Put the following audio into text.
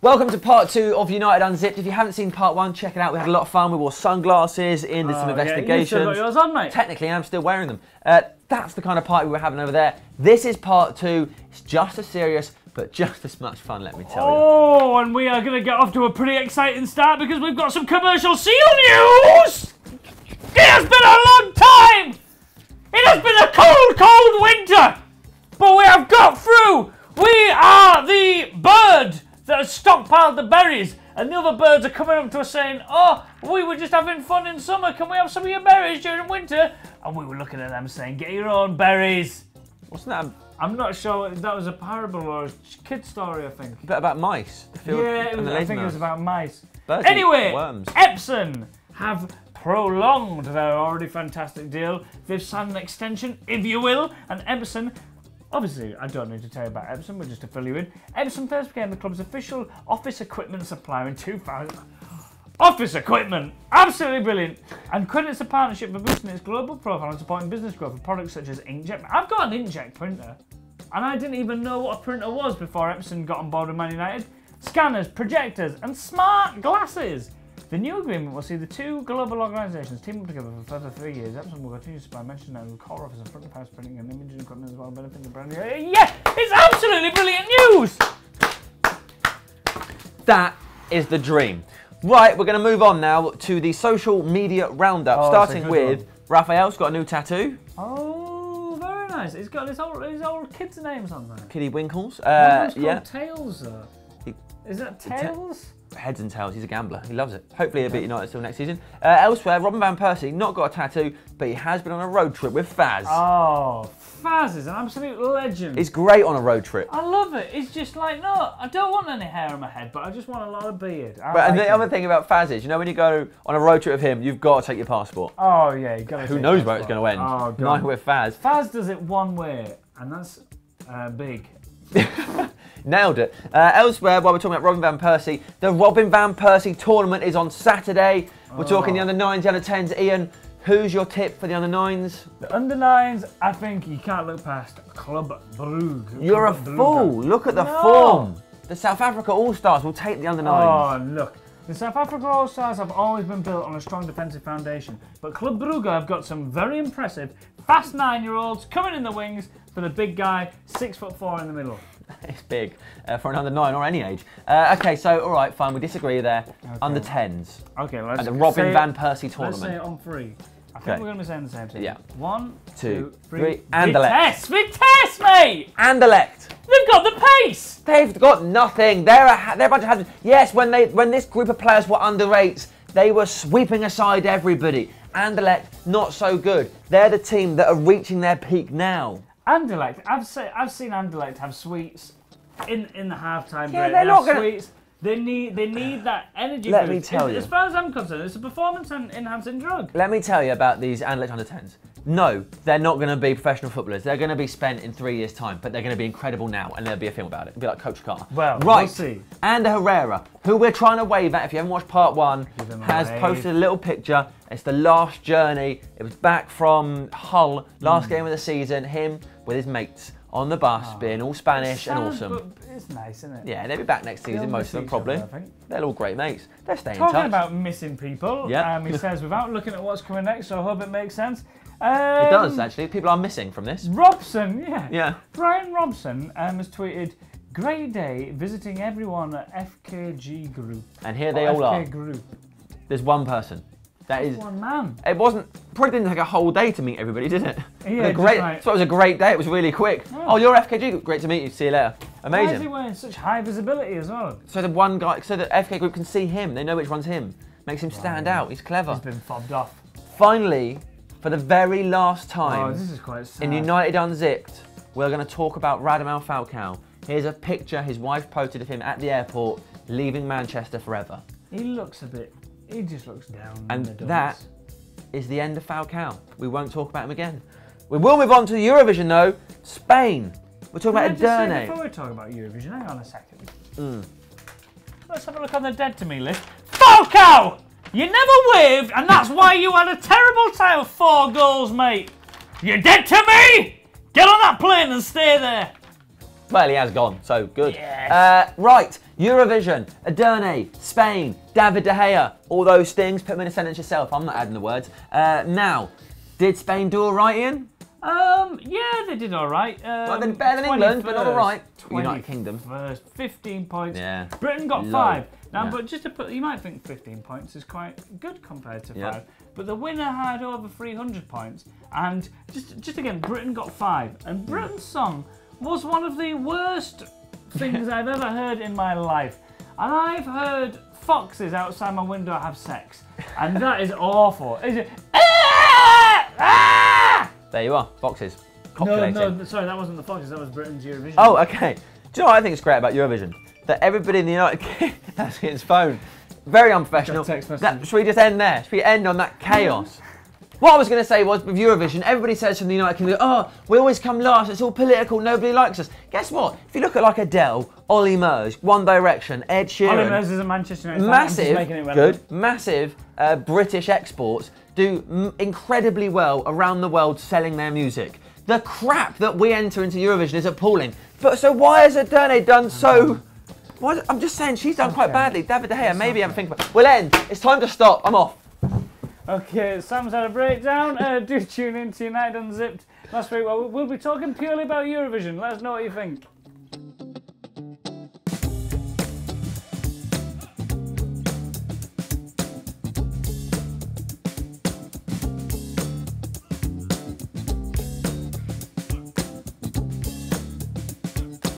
Welcome to part 2 of United Unzipped. If you haven't seen part 1, check it out. We had a lot of fun. We wore sunglasses in, did some investigations. Yeah, you still got yours on, mate. Technically, I'm still wearing them. That's the kind of party we were having over there. This is part 2. It's just as serious, but just as much fun, let me tell you. Oh, and we are going to get off to a pretty exciting start because we've got some commercial seal news! It has been a long time! It has been a cold, cold winter! But we have got through! We are the bird that has stockpiled the berries, and the other birds are coming up to us saying, oh, we were just having fun in summer, can we have some of your berries during winter? And we were looking at them saying, get your own berries. Wasn't that I'm not sure if that was a parable or a kid's story, I think. a bit about mice? Yeah, I think it was about mice. Birds Anyway, eat worms. Epson have prolonged their already fantastic deal. They've signed an extension, if you will, and Epson, obviously, I don't need to tell you about Epson, we'll just to fill you in. Epson first became the club's official office equipment supplier in 2000. Office equipment! Absolutely brilliant! And credits the partnership for boosting its global profile and supporting business growth with products such as inkjet. I've got an inkjet printer, and I didn't even know what a printer was before Epson got on board with Man United. Scanners, projectors, and smart glasses! The new agreement will see the two global organisations team up together for further 3 years. Epson will continue to supply mentioned and core office and front of house printing and imaging equipment as well, benefiting the brand. Yeah, it's absolutely brilliant news! That is the dream. Right, we're going to move on now to the social media roundup, starting with Raphael's got a new tattoo. Oh, very nice. He's got his old kids' names on there. Kiddie Winkles. Yeah. Tails, though. Is that Tails? Heads and tails, he's a gambler. He loves it. Hopefully he'll beat United still next season. Elsewhere, Robin Van Persie, not got a tattoo, but he has been on a road trip with Faz. Oh, Faz is an absolute legend. He's great on a road trip. I love it. It's just like, no, I don't want any hair on my head, but I just want a lot of beard. And the other thing about Faz is, you know, when you go on a road trip with him, you've got to take your passport. Oh, yeah, you've got to Who knows where it's going to end? Oh, God. Neither with Faz. Faz does it one way, and that's big. Nailed it. Elsewhere, while we're talking about Robin Van Persie, the Robin Van Persie tournament is on Saturday. We're talking the under-9s, the under-10s. Ian, who's your tip for the under-9s? The under-9s, I think you can't look past Club Brugge. You're a fool. Look at the form. The South Africa All-Stars will take the under-9s. Oh, look. The South Africa All-Stars have always been built on a strong defensive foundation, but Club Brugge have got some very impressive, fast 9-year-olds coming in the wings for the big guy, 6'4" in the middle. It's big for an under-9 or any age. Okay, so, all right, fine, we disagree there. Okay. Under-10s. Okay, let's and the Robin Van Persie tournament. Let's say it on 3. I think we're going to be saying the same thing. Yeah. 1, 2, 3. Anderlecht. Vitesse, mate! Anderlecht. They've got the pace! They've got nothing. They're a bunch of hazards. Yes, when this group of players were under 8s, they were sweeping aside everybody. Anderlecht, not so good. They're the team that are reaching their peak now. Anderlecht, I've seen Anderlecht have sweets in the halftime break. They're not gonna... sweets. They need that energy. Let me tell you. As far as I'm concerned, it's a performance-enhancing drug. Let me tell you about these Anderlecht under-10s. No, they're not going to be professional footballers. They're going to be spent in 3 years' time, but they're going to be incredible now, and there'll be a film about it. It'll be like Coach Carr. Well, right. We'll see. Ander Herrera, who we're trying to wave at, if you haven't watched part 1, has posted a little picture. It's the last journey. It was back from Hull, last game of the season, him with his mates on the bus, being all Spanish and awesome. It's nice, isn't it? Yeah, they'll be back next season, most of them probably. They're all great mates. They're staying in touch. Talking about missing people, he says, without looking at what's coming next, so I hope it makes sense. It does, actually. People are missing from this. Robson, yeah. Brian Robson has tweeted, great day visiting everyone at FKG Group. And here they all are. Group. There's one person. That is one man. It probably didn't take a whole day to meet everybody, did it? Yeah, so it was a great day. It was really quick. Oh, you're FKG. Great to meet you. See you later. Amazing. Why is he wearing such high visibility as well? So the one guy, so the FK Group can see him. They know which one's him. Makes him stand out. He's clever. He's been fobbed off. Finally, for the very last time, this is quite sad. in United Unzipped, we're going to talk about Radamel Falcao. Here's a picture his wife posted of him at the airport, leaving Manchester forever. He looks a bit. He just looks down. And that is the end of Falcao. We won't talk about him again. We will move on to the Eurovision though. Spain. We're talking about Aderne. Before we talk about Eurovision, hang on a second. Let's have a look on the dead to me list. Falcao! You never waved, and that's why you had a terrible time with 4 goals, mate. You're dead to me? Get on that plane and stay there. Well, he has gone, so good. Yes. Right, Eurovision, Aderne, Spain, David De Gea, all those things. Put them in a sentence yourself. I'm not adding the words. Now, did Spain do all right, Ian? Yeah, they did all right. Well, they're better than England, but not all right. United Kingdom. 15 points. Yeah. Britain got Low. 5. Now, Yeah. but just to put, you might think 15 points is quite good compared to 5. Yeah. But the winner had over 300 points. And just again, Britain got 5. And Britain's song was one of the worst things I've ever heard in my life. And I've heard foxes outside my window have sex. And that is awful. Is it? There you are, foxes. No, sorry, that wasn't the foxes, that was Britain's Eurovision. Oh, okay. Do you know what I think is great about Eurovision? That everybody in the United Kingdom, that's his phone. Very unprofessional. Text message. Should we just end there? Should we end on that chaos? What I was going to say was, with Eurovision, everybody says from the United Kingdom, oh, we always come last, it's all political, nobody likes us. Guess what? If you look at like Adele, Ollie Murs, One Direction, Ed Sheeran. Ollie Murs is a Manchester United fan. Massive, massive British exports do incredibly well around the world selling their music. The crap that we enter into Eurovision is appalling. But so why has Aderne done so... I'm just saying, she's done quite badly. David De Gea, maybe have a think about it. We'll end. It's time to stop. I'm off. Okay, Sam's had a breakdown. Do tune in to United Unzipped last week. We'll be talking purely about Eurovision. Let us know what you think.